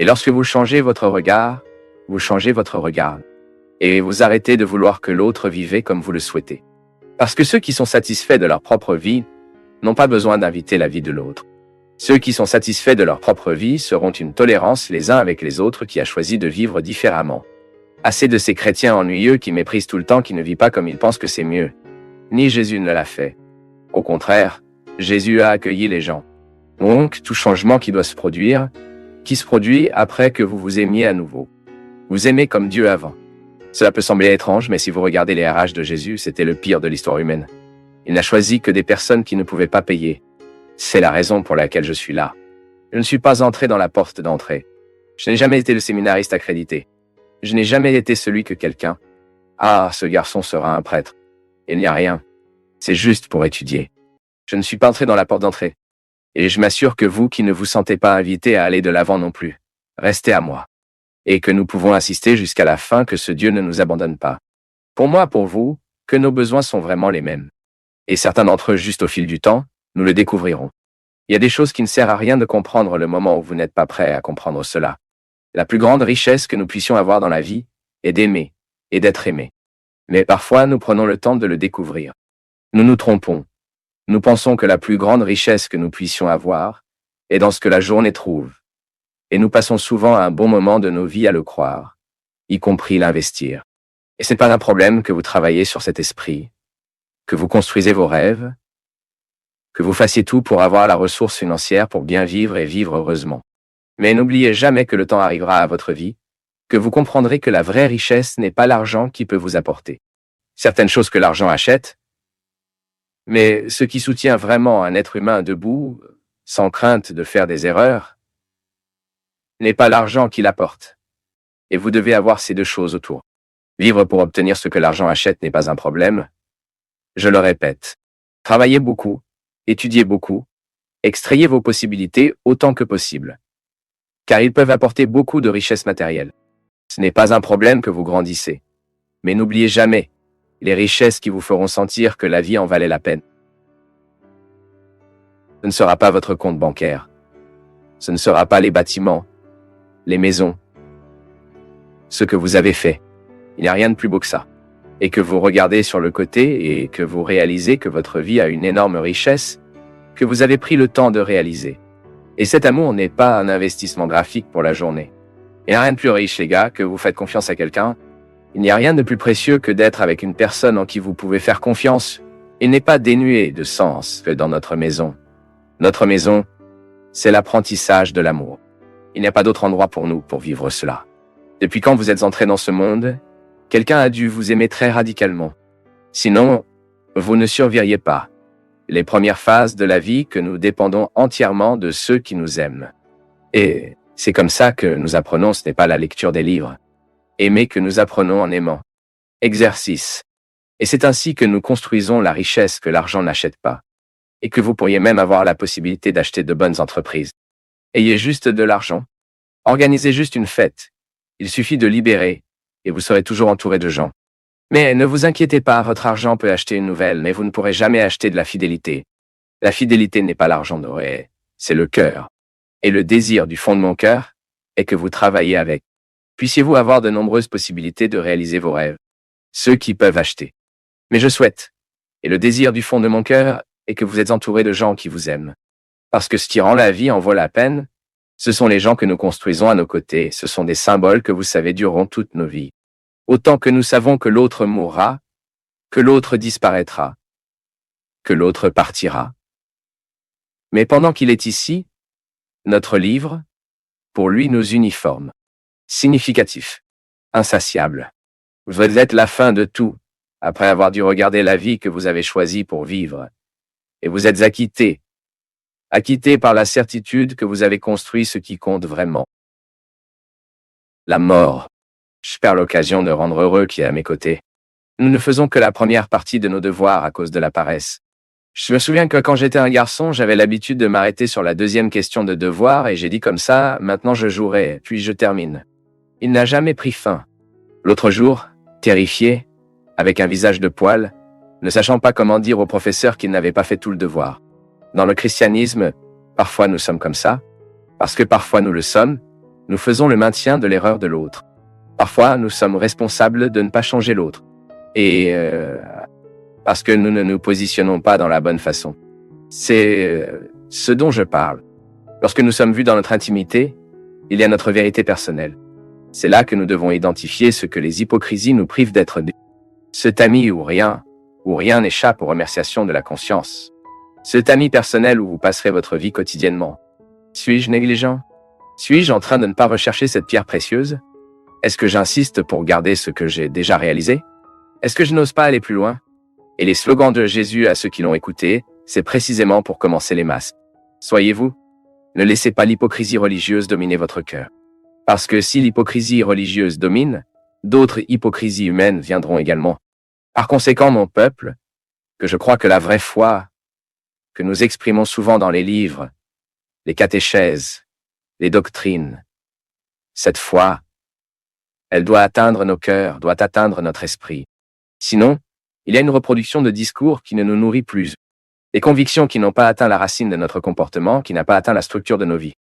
Et lorsque vous changez votre regard, vous changez votre regard. Et vous arrêtez de vouloir que l'autre vive comme vous le souhaitez. Parce que ceux qui sont satisfaits de leur propre vie n'ont pas besoin d'inviter la vie de l'autre. Ceux qui sont satisfaits de leur propre vie seront une tolérance les uns avec les autres qui a choisi de vivre différemment. Assez de ces chrétiens ennuyeux qui méprisent tout le temps, qui ne vivent pas comme ils pensent que c'est mieux. Ni Jésus ne l'a fait. Au contraire, Jésus a accueilli les gens. Donc, tout changement qui doit se produire, qui se produit après que vous vous aimiez à nouveau. Vous aimez comme Dieu avant. Cela peut sembler étrange, mais si vous regardez les RH de Jésus, c'était le pire de l'histoire humaine. Il n'a choisi que des personnes qui ne pouvaient pas payer. C'est la raison pour laquelle je suis là. Je ne suis pas entré dans la porte d'entrée. Je n'ai jamais été le séminariste accrédité. Je n'ai jamais été celui que quelqu'un. Ah, ce garçon sera un prêtre. Il n'y a rien. C'est juste pour étudier. Je ne suis pas entré dans la porte d'entrée. Et je m'assure que vous qui ne vous sentez pas invité à aller de l'avant non plus, restez à moi. Et que nous pouvons assister jusqu'à la fin, que ce Dieu ne nous abandonne pas. Pour moi, pour vous, que nos besoins sont vraiment les mêmes. Et certains d'entre eux, juste au fil du temps, nous le découvrirons. Il y a des choses qui ne servent à rien de comprendre le moment où vous n'êtes pas prêt à comprendre cela. La plus grande richesse que nous puissions avoir dans la vie est d'aimer et d'être aimé. Mais parfois, nous prenons le temps de le découvrir. Nous nous trompons. Nous pensons que la plus grande richesse que nous puissions avoir est dans ce que la journée trouve. Et nous passons souvent un bon moment de nos vies à le croire, y compris l'investir. Et ce n'est pas un problème que vous travaillez sur cet esprit, que vous construisez vos rêves, que vous fassiez tout pour avoir la ressource financière pour bien vivre et vivre heureusement. Mais n'oubliez jamais que le temps arrivera à votre vie, que vous comprendrez que la vraie richesse n'est pas l'argent qui peut vous apporter certaines choses que l'argent achète, mais ce qui soutient vraiment un être humain debout, sans crainte de faire des erreurs, n'est pas l'argent qui l'apporte. Et vous devez avoir ces deux choses autour. Vivre pour obtenir ce que l'argent achète n'est pas un problème. Je le répète. Travaillez beaucoup, étudiez beaucoup, extrayez vos possibilités autant que possible. Car ils peuvent apporter beaucoup de richesses matérielles. Ce n'est pas un problème que vous grandissez. Mais n'oubliez jamais les richesses qui vous feront sentir que la vie en valait la peine. Ce ne sera pas votre compte bancaire. Ce ne sera pas les bâtiments, les maisons, ce que vous avez fait. Il n'y a rien de plus beau que ça. Et que vous regardez sur le côté et que vous réalisez que votre vie a une énorme richesse que vous avez pris le temps de réaliser. Et cet amour n'est pas un investissement graphique pour la journée. Il n'y a rien de plus riche, les gars, que vous faites confiance à quelqu'un. Il n'y a rien de plus précieux que d'être avec une personne en qui vous pouvez faire confiance. Il n'est pas dénué de sens que dans notre maison. Notre maison, c'est l'apprentissage de l'amour. Il n'y a pas d'autre endroit pour nous pour vivre cela. Depuis quand vous êtes entrés dans ce monde, quelqu'un a dû vous aimer très radicalement. Sinon, vous ne survivriez pas. Les premières phases de la vie que nous dépendons entièrement de ceux qui nous aiment. Et c'est comme ça que nous apprenons, ce n'est pas la lecture des livres. Aimer que nous apprenons en aimant. Exercice. Et c'est ainsi que nous construisons la richesse que l'argent n'achète pas. Et que vous pourriez même avoir la possibilité d'acheter de bonnes entreprises. Ayez juste de l'argent. Organisez juste une fête. Il suffit de libérer, et vous serez toujours entouré de gens. Mais ne vous inquiétez pas, votre argent peut acheter une nouvelle, mais vous ne pourrez jamais acheter de la fidélité. La fidélité n'est pas l'argent doré, c'est le cœur. Et le désir du fond de mon cœur est que vous travaillez avec. Puissiez-vous avoir de nombreuses possibilités de réaliser vos rêves. Ceux qui peuvent acheter. Mais je souhaite. Et le désir du fond de mon cœur est que vous êtes entouré de gens qui vous aiment. Parce que ce qui rend la vie en vaut la peine, ce sont les gens que nous construisons à nos côtés. Ce sont des symboles que vous savez dureront toutes nos vies. Autant que nous savons que l'autre mourra, que l'autre disparaîtra, que l'autre partira. Mais pendant qu'il est ici, notre livre, pour lui nos uniformes. Significatif, insatiable. Vous êtes la fin de tout, après avoir dû regarder la vie que vous avez choisie pour vivre. Et vous êtes acquitté par la certitude que vous avez construit ce qui compte vraiment. La mort. Je perds l'occasion de rendre heureux qui est à mes côtés. Nous ne faisons que la première partie de nos devoirs à cause de la paresse. Je me souviens que quand j'étais un garçon, j'avais l'habitude de m'arrêter sur la deuxième question de devoir et j'ai dit comme ça, maintenant je jouerai, puis je termine. Il n'a jamais pris fin. L'autre jour, terrifié, avec un visage de poil, ne sachant pas comment dire au professeur qu'il n'avait pas fait tout le devoir. Dans le christianisme, parfois nous sommes comme ça, parce que parfois nous le sommes, Nous faisons le maintien de l'erreur de l'autre. Parfois, nous sommes responsables de ne pas changer l'autre. Et parce que nous ne nous positionnons pas dans la bonne façon. C'est ce dont je parle. Lorsque nous sommes vus dans notre intimité, il y a notre vérité personnelle. C'est là que nous devons identifier ce que les hypocrisies nous privent d'être cet ami où rien n'échappe aux remerciations de la conscience. Cet ami personnel où vous passerez votre vie quotidiennement. Suis-je négligent? Suis-je en train de ne pas rechercher cette pierre précieuse? Est-ce que j'insiste pour garder ce que j'ai déjà réalisé? Est-ce que je n'ose pas aller plus loin? Et les slogans de Jésus à ceux qui l'ont écouté, c'est précisément pour commencer les masses. Soyez-vous. Ne laissez pas l'hypocrisie religieuse dominer votre cœur. Parce que si l'hypocrisie religieuse domine, d'autres hypocrisies humaines viendront également. Par conséquent, mon peuple, que je crois que la vraie foi, que nous exprimons souvent dans les livres, les catéchèses, les doctrines, cette foi, elle doit atteindre nos cœurs, doit atteindre notre esprit. Sinon, il y a une reproduction de discours qui ne nous nourrit plus. Des convictions qui n'ont pas atteint la racine de notre comportement, qui n'a pas atteint la structure de nos vies.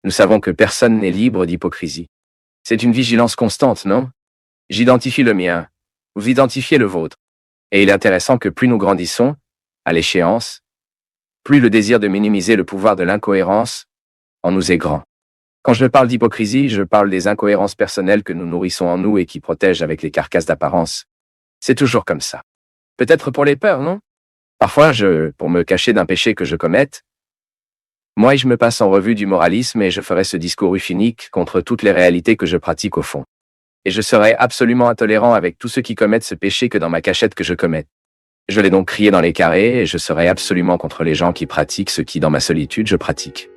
Nous savons que personne n'est libre d'hypocrisie. C'est une vigilance constante, non? J'identifie le mien, vous identifiez le vôtre. Et il est intéressant que plus nous grandissons, à l'échéance, plus le désir de minimiser le pouvoir de l'incohérence en nous est grand. Quand je parle d'hypocrisie, je parle des incohérences personnelles que nous nourrissons en nous et qui protègent avec les carcasses d'apparence. C'est toujours comme ça. Peut-être pour les peurs, non? Parfois, pour me cacher d'un péché que je commette, moi je me passe en revue du moralisme et je ferai ce discours euphonique contre toutes les réalités que je pratique au fond. Et je serai absolument intolérant avec tous ceux qui commettent ce péché que dans ma cachette que je commette. Je l'ai donc crié dans les carrés et je serai absolument contre les gens qui pratiquent ce qui, dans ma solitude, je pratique.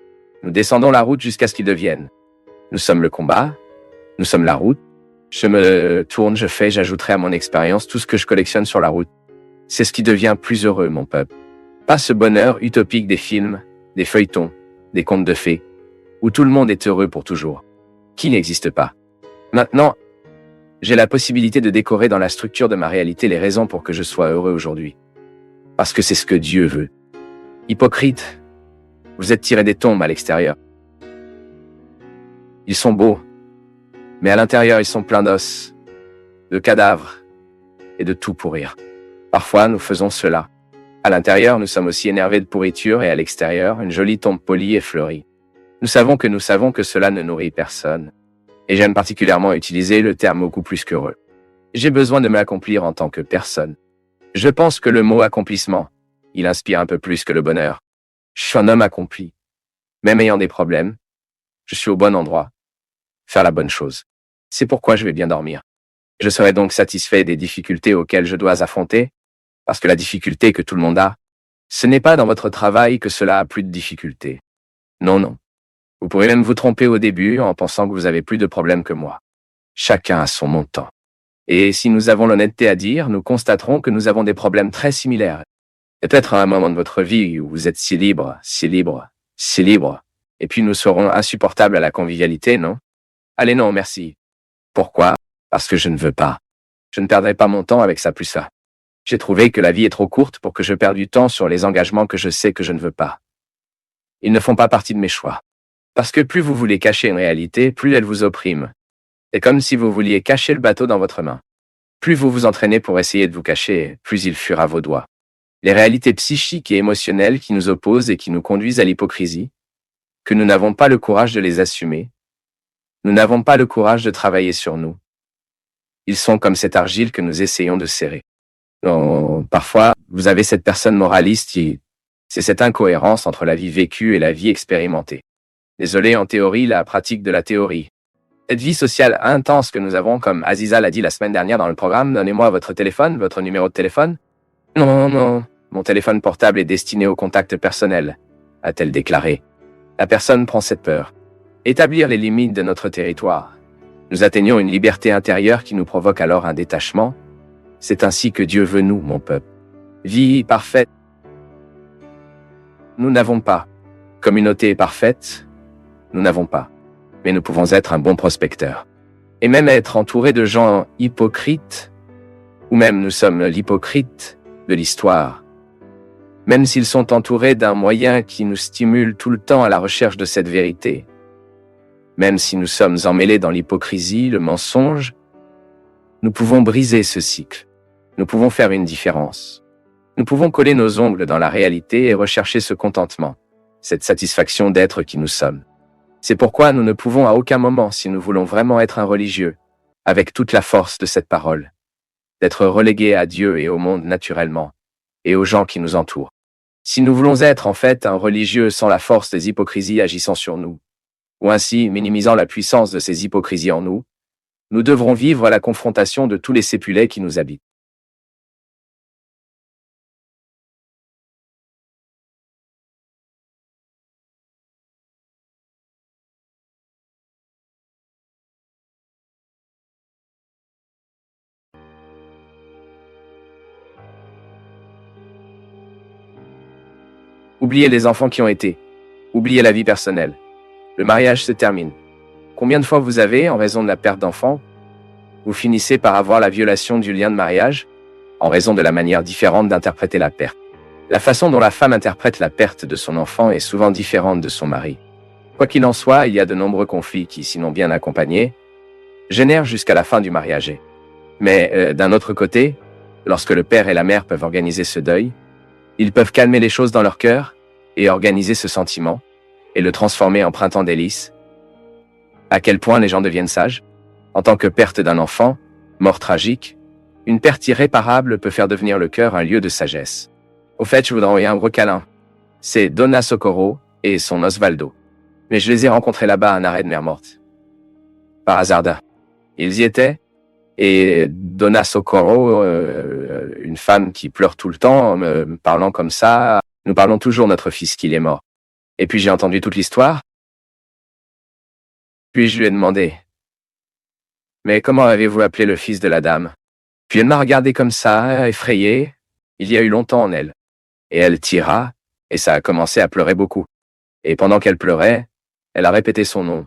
Nous descendons la route jusqu'à ce qu'ils deviennent. Nous sommes le combat, nous sommes la route. Je me tourne, j'ajouterai à mon expérience tout ce que je collectionne sur la route. C'est ce qui devient plus heureux, mon peuple. Pas ce bonheur utopique des films, des feuilletons, des contes de fées, où tout le monde est heureux pour toujours. Qui n'existe pas. Maintenant, j'ai la possibilité de décorer dans la structure de ma réalité les raisons pour que je sois heureux aujourd'hui. Parce que c'est ce que Dieu veut. Hypocrite, vous êtes tirés des tombes à l'extérieur. Ils sont beaux, mais à l'intérieur ils sont pleins d'os, de cadavres et de tout pourrir. Parfois nous faisons cela. À l'intérieur nous sommes aussi énervés de pourriture et à l'extérieur une jolie tombe polie et fleurie. Nous savons que cela ne nourrit personne. Et j'aime particulièrement utiliser le terme beaucoup plus qu'heureux. J'ai besoin de m'accomplir en tant que personne. Je pense que le mot accomplissement, il inspire un peu plus que le bonheur. Je suis un homme accompli. Même ayant des problèmes, je suis au bon endroit. Faire la bonne chose. C'est pourquoi je vais bien dormir. Je serai donc satisfait des difficultés auxquelles je dois affronter, parce que la difficulté que tout le monde a, ce n'est pas dans votre travail que cela a plus de difficultés. Non, non. Vous pourrez même vous tromper au début en pensant que vous avez plus de problèmes que moi. Chacun a son montant. Et si nous avons l'honnêteté à dire, nous constaterons que nous avons des problèmes très similaires. Peut-être à un moment de votre vie où vous êtes si libre, si libre, si libre, et puis nous serons insupportables à la convivialité, non? Allez non, merci. Pourquoi? Parce que je ne veux pas. Je ne perdrai pas mon temps avec ça plus ça. J'ai trouvé que la vie est trop courte pour que je perde du temps sur les engagements que je sais que je ne veux pas. Ils ne font pas partie de mes choix. Parce que plus vous voulez cacher une réalité, plus elle vous opprime. C'est comme si vous vouliez cacher le bateau dans votre main. Plus vous vous entraînez pour essayer de vous cacher, plus il fuira vos doigts. Les réalités psychiques et émotionnelles qui nous opposent et qui nous conduisent à l'hypocrisie, que nous n'avons pas le courage de les assumer, nous n'avons pas le courage de travailler sur nous. Ils sont comme cette argile que nous essayons de serrer. Parfois, vous avez cette personne moraliste c'est cette incohérence entre la vie vécue et la vie expérimentée. Désolé, en théorie, la pratique de la théorie. Cette vie sociale intense que nous avons, comme Aziza l'a dit la semaine dernière dans le programme, donnez-moi votre téléphone, votre numéro de téléphone. Non, non, mon téléphone portable est destiné au contact personnel, a-t-elle déclaré. La personne prend cette peur. Établir les limites de notre territoire. Nous atteignons une liberté intérieure qui nous provoque alors un détachement. C'est ainsi que Dieu veut nous, mon peuple. Vie parfaite. Nous n'avons pas. Communauté parfaite. Nous n'avons pas. Mais nous pouvons être un bon prospecteur. Et même être entouré de gens hypocrites, ou même nous sommes l'hypocrite de l'histoire. Même s'ils sont entourés d'un moyen qui nous stimule tout le temps à la recherche de cette vérité. Même si nous sommes emmêlés dans l'hypocrisie, le mensonge, nous pouvons briser ce cycle. Nous pouvons faire une différence. Nous pouvons coller nos ongles dans la réalité et rechercher ce contentement, cette satisfaction d'être qui nous sommes. C'est pourquoi nous ne pouvons à aucun moment, si nous voulons vraiment être un religieux, avec toute la force de cette parole, d'être relégués à Dieu et au monde naturellement, et aux gens qui nous entourent. Si nous voulons être en fait un religieux sans la force des hypocrisies agissant sur nous, ou ainsi minimisant la puissance de ces hypocrisies en nous, nous devrons vivre la confrontation de tous les sépulets qui nous habitent. Oubliez les enfants qui ont été. Oubliez la vie personnelle. Le mariage se termine. Combien de fois vous avez, en raison de la perte d'enfants, vous finissez par avoir la violation du lien de mariage, en raison de la manière différente d'interpréter la perte. La façon dont la femme interprète la perte de son enfant est souvent différente de son mari. Quoi qu'il en soit, il y a de nombreux conflits qui, sinon bien accompagnés, génèrent jusqu'à la fin du mariage. Mais d'un autre côté, lorsque le père et la mère peuvent organiser ce deuil, ils peuvent calmer les choses dans leur cœur et organiser ce sentiment et le transformer en printemps délices. À quel point les gens deviennent sages? En tant que perte d'un enfant, mort tragique, une perte irréparable peut faire devenir le cœur un lieu de sagesse. Au fait, je voudrais envoyer un gros câlin. C'est Donna Socorro et son Osvaldo. Mais je les ai rencontrés là-bas à un arrêt de mer morte. Par hasard. Ils y étaient, et Donna Socorro, une femme qui pleure tout le temps, me parlant comme ça, nous parlons toujours notre fils qu'il est mort. Et puis j'ai entendu toute l'histoire. Puis je lui ai demandé, mais comment avez-vous appelé le fils de la dame? Puis elle m'a regardé comme ça, effrayée. Il y a eu longtemps en elle. Et elle tira, et ça a commencé à pleurer beaucoup. Et pendant qu'elle pleurait, elle a répété son nom.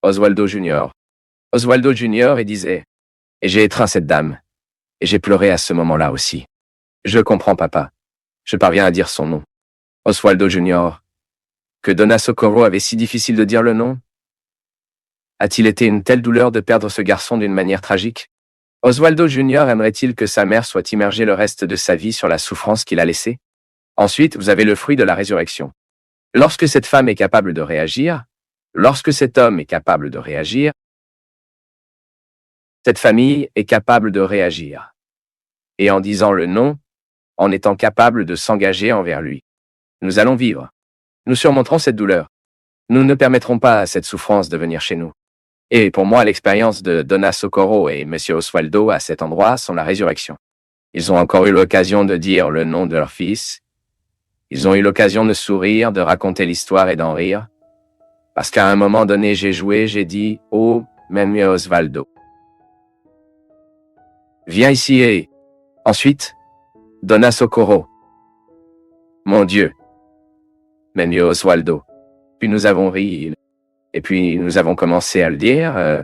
Osvaldo Junior. Osvaldo Junior, et disait, et j'ai étreint cette dame. Et j'ai pleuré à ce moment-là aussi. Je comprends, papa. Je parviens à dire son nom. Osvaldo Junior. Que Donna Socorro avait si difficile de dire le nom? A-t-il été une telle douleur de perdre ce garçon d'une manière tragique? Osvaldo Junior aimerait-il que sa mère soit immergée le reste de sa vie sur la souffrance qu'il a laissée? Ensuite, vous avez le fruit de la résurrection. Lorsque cette femme est capable de réagir, lorsque cet homme est capable de réagir, cette famille est capable de réagir. Et en disant le non, en étant capable de s'engager envers lui. Nous allons vivre. Nous surmonterons cette douleur. Nous ne permettrons pas à cette souffrance de venir chez nous. Et pour moi, l'expérience de Donna Socorro et M. Osvaldo à cet endroit sont la résurrection. Ils ont encore eu l'occasion de dire le nom de leur fils. Ils ont eu l'occasion de sourire, de raconter l'histoire et d'en rire. Parce qu'à un moment donné, j'ai dit, oh, même Osvaldo. Viens ici et... Ensuite, Donna Socorro. Mon Dieu. Même Osvaldo. Puis nous avons ri. Et puis nous avons commencé à le dire.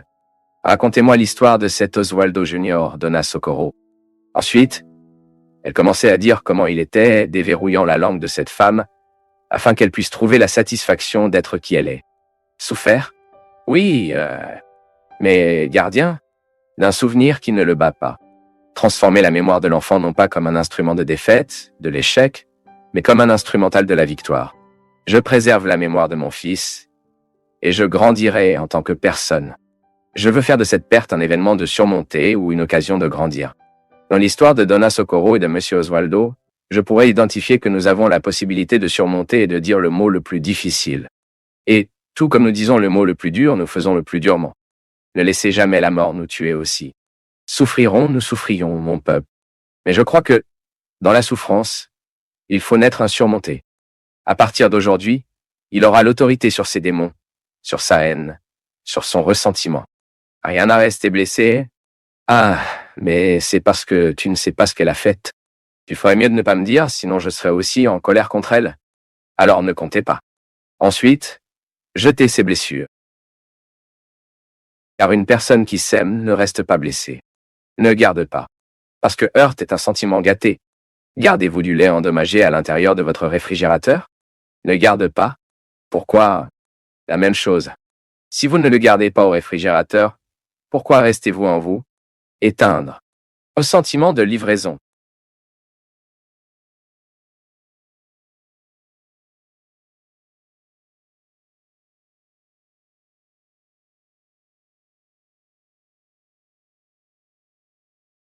Racontez-moi l'histoire de cet Osvaldo Junior, Donna Socorro. Ensuite, elle commençait à dire comment il était, déverrouillant la langue de cette femme, afin qu'elle puisse trouver la satisfaction d'être qui elle est. Souffert? Oui, mais gardien d'un souvenir qui ne le bat pas. Transformer la mémoire de l'enfant non pas comme un instrument de défaite, de l'échec, mais comme un instrumental de la victoire. Je préserve la mémoire de mon fils, et je grandirai en tant que personne. Je veux faire de cette perte un événement de surmonter ou une occasion de grandir. Dans l'histoire de Donna Socorro et de M. Osvaldo, je pourrais identifier que nous avons la possibilité de surmonter et de dire le mot le plus difficile. Et, tout comme nous disons le mot le plus dur, nous faisons le plus durement. Ne laissez jamais la mort nous tuer aussi. Souffrirons, nous souffrions, mon peuple. Mais je crois que, dans la souffrance, il faut naître insurmonté. À partir d'aujourd'hui, il aura l'autorité sur ses démons, sur sa haine, sur son ressentiment. Rien à rester blessé. Ah, mais c'est parce que tu ne sais pas ce qu'elle a fait. Tu ferais mieux de ne pas me dire, sinon je serais aussi en colère contre elle. Alors ne comptez pas. Ensuite, jetez ses blessures. Car une personne qui s'aime ne reste pas blessée. Ne garde pas. Parce que heurte est un sentiment gâté. Gardez-vous du lait endommagé à l'intérieur de votre réfrigérateur? Ne garde pas. Pourquoi? La même chose. Si vous ne le gardez pas au réfrigérateur, pourquoi restez-vous en vous? Éteindre. Au sentiment de livraison.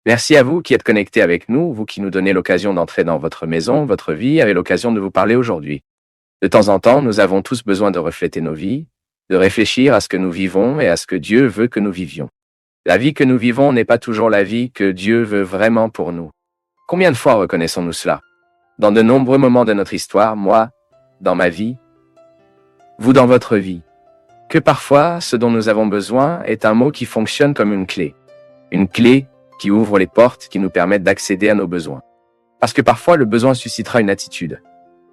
Merci à vous qui êtes connectés avec nous, vous qui nous donnez l'occasion d'entrer dans votre maison, votre vie, avec l'occasion de vous parler aujourd'hui. De temps en temps, nous avons tous besoin de refléter nos vies, de réfléchir à ce que nous vivons et à ce que Dieu veut que nous vivions. La vie que nous vivons n'est pas toujours la vie que Dieu veut vraiment pour nous. Combien de fois reconnaissons-nous cela? Dans de nombreux moments de notre histoire, moi, dans ma vie, vous dans votre vie, que parfois, ce dont nous avons besoin est un mot qui fonctionne comme une clé. Une clé qui ouvre les portes qui nous permettent d'accéder à nos besoins. Parce que parfois, le besoin suscitera une attitude.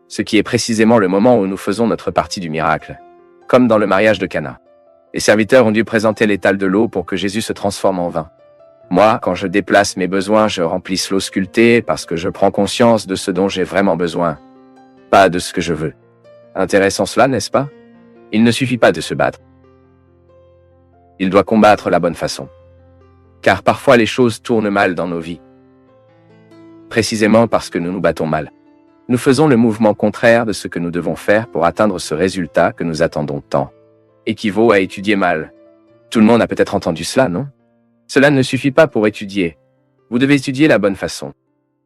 Ce qui est précisément le moment où nous faisons notre partie du miracle. Comme dans le mariage de Cana. Les serviteurs ont dû présenter l'étal de l'eau pour que Jésus se transforme en vin. Moi, quand je déplace mes besoins, je remplisse l'eau sculptée parce que je prends conscience de ce dont j'ai vraiment besoin, pas de ce que je veux. Intéressant cela, n'est-ce pas? Il ne suffit pas de se battre. Il doit combattre la bonne façon. Car parfois les choses tournent mal dans nos vies. Précisément parce que nous nous battons mal. Nous faisons le mouvement contraire de ce que nous devons faire pour atteindre ce résultat que nous attendons tant. Équivaut à étudier mal. Tout le monde a peut-être entendu cela, non? Cela ne suffit pas pour étudier. Vous devez étudier la bonne façon.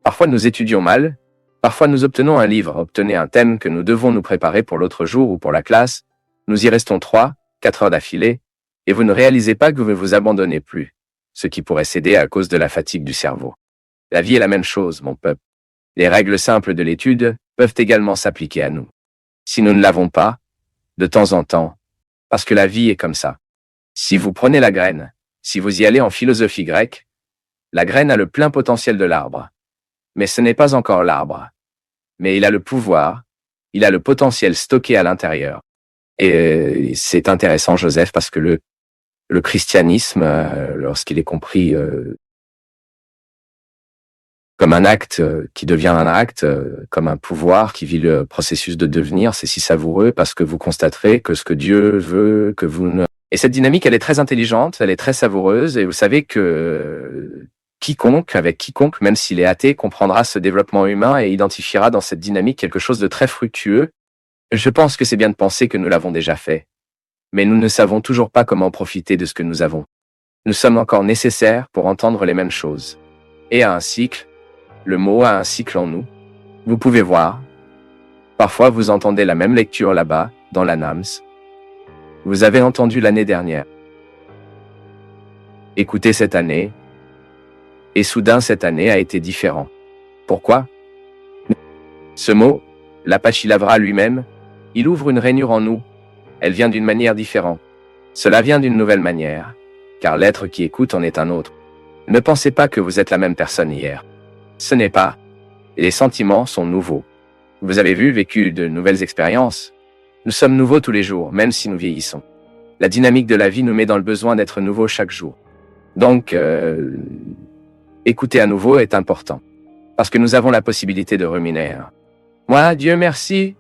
Parfois nous étudions mal, parfois nous obtenons un livre, obtenez un thème que nous devons nous préparer pour l'autre jour ou pour la classe, nous y restons 3, 4 heures d'affilée, et vous ne réalisez pas que vous ne vous abandonnez plus, ce qui pourrait céder à cause de la fatigue du cerveau. La vie est la même chose, mon peuple. Les règles simples de l'étude peuvent également s'appliquer à nous. Si nous ne l'avons pas, de temps en temps, parce que la vie est comme ça. Si vous prenez la graine, si vous y allez en philosophie grecque, la graine a le plein potentiel de l'arbre. Mais ce n'est pas encore l'arbre. Mais il a le pouvoir, il a le potentiel stocké à l'intérieur. Et c'est intéressant, Joseph, parce que le christianisme, lorsqu'il est compris comme un acte qui devient un acte, comme un pouvoir qui vit le processus de devenir, c'est si savoureux parce que vous constaterez que ce que Dieu veut que vous ne... Et cette dynamique, elle est très intelligente, elle est très savoureuse, et vous savez que avec quiconque, même s'il est athée, comprendra ce développement humain et identifiera dans cette dynamique quelque chose de très fructueux. Je pense que c'est bien de penser que nous l'avons déjà fait. Mais nous ne savons toujours pas comment profiter de ce que nous avons. Nous sommes encore nécessaires pour entendre les mêmes choses. Et à un cycle, le mot a un cycle en nous. Vous pouvez voir. Parfois vous entendez la même lecture là-bas, dans la NAMS. Vous avez entendu l'année dernière. Écoutez cette année. Et soudain cette année a été différent. Pourquoi? Ce mot, l'Apachilavra lui-même, il ouvre une rainure en nous. Elle vient d'une manière différente. Cela vient d'une nouvelle manière, car l'être qui écoute en est un autre. Ne pensez pas que vous êtes la même personne hier. Ce n'est pas. Les sentiments sont nouveaux. Vous avez vécu de nouvelles expériences. Nous sommes nouveaux tous les jours, même si nous vieillissons. La dynamique de la vie nous met dans le besoin d'être nouveaux chaque jour. Donc, écouter à nouveau est important, parce que nous avons la possibilité de ruminer. Moi, Dieu merci,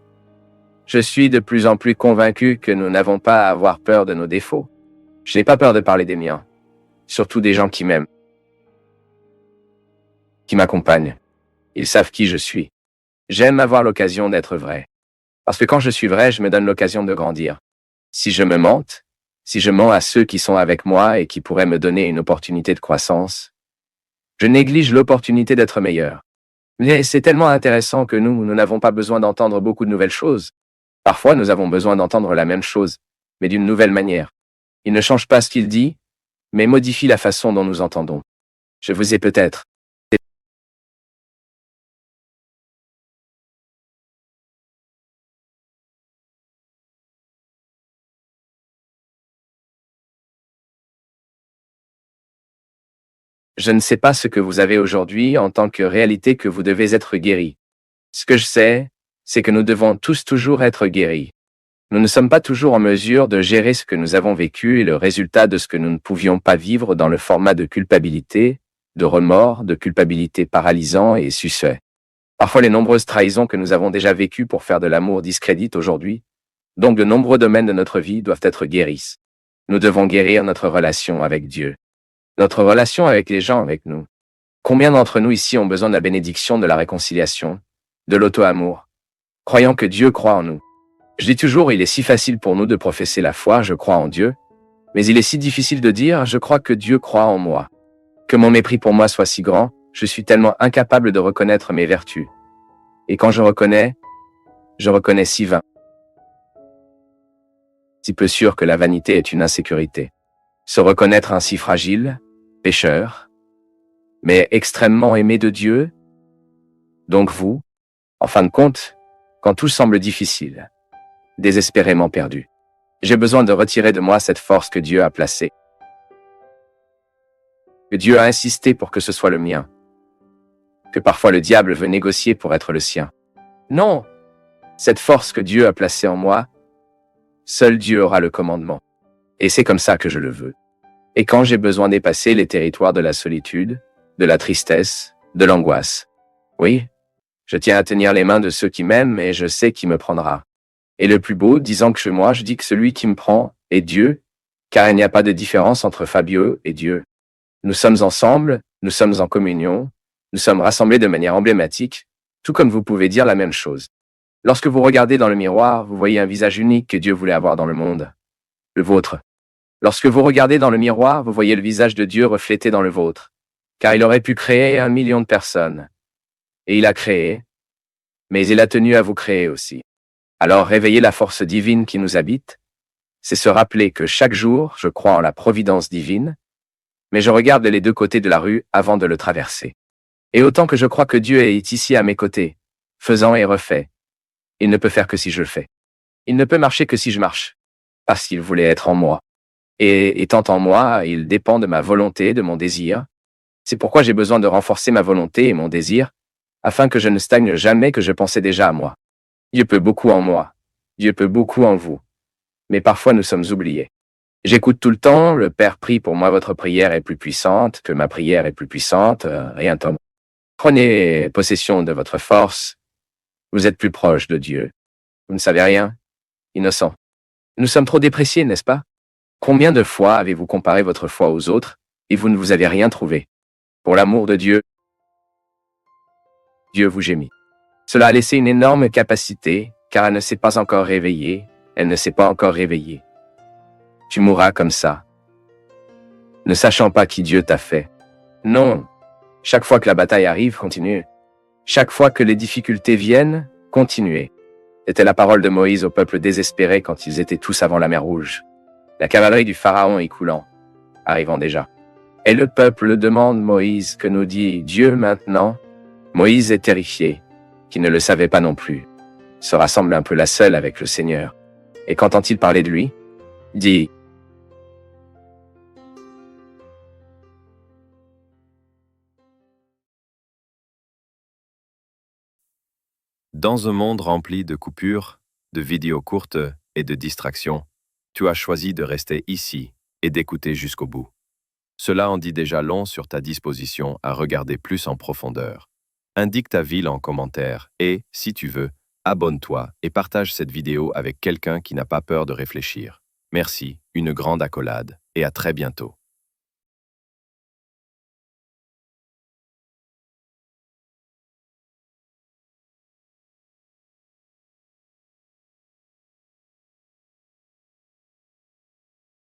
je suis de plus en plus convaincu que nous n'avons pas à avoir peur de nos défauts. Je n'ai pas peur de parler des miens, surtout des gens qui m'aiment, qui m'accompagnent. Ils savent qui je suis. J'aime avoir l'occasion d'être vrai. Parce que quand je suis vrai, je me donne l'occasion de grandir. Si je me mente, si je mens à ceux qui sont avec moi et qui pourraient me donner une opportunité de croissance, je néglige l'opportunité d'être meilleur. Mais c'est tellement intéressant que nous n'avons pas besoin d'entendre beaucoup de nouvelles choses. Parfois, nous avons besoin d'entendre la même chose, mais d'une nouvelle manière. Il ne change pas ce qu'il dit, mais modifie la façon dont nous entendons. Je vous ai peut-être Je ne sais pas ce que vous avez aujourd'hui en tant que réalité que vous devez être guéri. Ce que je sais, c'est que nous devons tous toujours être guéris. Nous ne sommes pas toujours en mesure de gérer ce que nous avons vécu et le résultat de ce que nous ne pouvions pas vivre dans le format de culpabilité, de remords, de culpabilité paralysant et suspect. Parfois les nombreuses trahisons que nous avons déjà vécues pour faire de l'amour discréditent aujourd'hui, donc de nombreux domaines de notre vie doivent être guéris. Nous devons guérir notre relation avec Dieu, notre relation avec les gens avec nous. Combien d'entre nous ici ont besoin de la bénédiction de la réconciliation, de l'auto-amour, croyant que Dieu croit en nous? Je dis toujours, il est si facile pour nous de professer la foi, je crois en Dieu, mais il est si difficile de dire, je crois que Dieu croit en moi. Que mon mépris pour moi soit si grand, je suis tellement incapable de reconnaître mes vertus. Et quand je reconnais si vain. Si peu sûr que la vanité est une insécurité. Se reconnaître ainsi fragile, pécheur, mais extrêmement aimé de Dieu. Donc vous, en fin de compte, quand tout semble difficile, désespérément perdu, j'ai besoin de retirer de moi cette force que Dieu a placée. Que Dieu a insisté pour que ce soit le mien. Que parfois le diable veut négocier pour être le sien. Non! Cette force que Dieu a placée en moi, seul Dieu aura le commandement. Et c'est comme ça que je le veux. Et quand j'ai besoin de dépasser les territoires de la solitude, de la tristesse, de l'angoisse, oui, je tiens à tenir les mains de ceux qui m'aiment et je sais qui me prendra. Et le plus beau, disant que moi, je dis que celui qui me prend est Dieu, car il n'y a pas de différence entre Fabio et Dieu. Nous sommes ensemble, nous sommes en communion, nous sommes rassemblés de manière emblématique, tout comme vous pouvez dire la même chose. Lorsque vous regardez dans le miroir, vous voyez un visage unique que Dieu voulait avoir dans le monde. Le vôtre. Lorsque vous regardez dans le miroir, vous voyez le visage de Dieu reflété dans le vôtre. Car il aurait pu créer 1 million de personnes. Et il a créé, mais il a tenu à vous créer aussi. Alors réveiller la force divine qui nous habite, c'est se rappeler que chaque jour, je crois en la providence divine, mais je regarde les deux côtés de la rue avant de le traverser. Et autant que je crois que Dieu est ici à mes côtés, faisant et refait, il ne peut faire que si je le fais. Il ne peut marcher que si je marche, parce qu'il voulait être en moi. Et étant en moi, il dépend de ma volonté, de mon désir. C'est pourquoi j'ai besoin de renforcer ma volonté et mon désir, afin que je ne stagne jamais que je pensais déjà à moi. Dieu peut beaucoup en moi, Dieu peut beaucoup en vous, mais parfois nous sommes oubliés. J'écoute tout le temps, le Père prie pour moi, votre prière est plus puissante, que ma prière est plus puissante, rien Tom. Prenez possession de votre force, vous êtes plus proche de Dieu. Vous ne savez rien, innocent. Nous sommes trop dépréciés, n'est-ce pas? Combien de fois avez-vous comparé votre foi aux autres, et vous ne vous avez rien trouvé? Pour l'amour de Dieu, Dieu vous gémit. Cela a laissé une énorme capacité, car elle ne s'est pas encore réveillée, elle ne s'est pas encore réveillée. Tu mourras comme ça, ne sachant pas qui Dieu t'a fait. Non, chaque fois que la bataille arrive, continue. Chaque fois que les difficultés viennent, continuez. C'était la parole de Moïse au peuple désespéré quand ils étaient tous avant la mer Rouge. La cavalerie du Pharaon écoulant, arrivant déjà. Et le peuple demande Moïse, que nous dit Dieu maintenant? Moïse est terrifié, qui ne le savait pas non plus, se rassemble un peu la seule avec le Seigneur. Et qu'entend-il parler de lui? Dit, dans un monde rempli de coupures, de vidéos courtes et de distractions, tu as choisi de rester ici et d'écouter jusqu'au bout. Cela en dit déjà long sur ta disposition à regarder plus en profondeur. Indique ta ville en commentaire et, si tu veux, abonne-toi et partage cette vidéo avec quelqu'un qui n'a pas peur de réfléchir. Merci, une grande accolade et à très bientôt.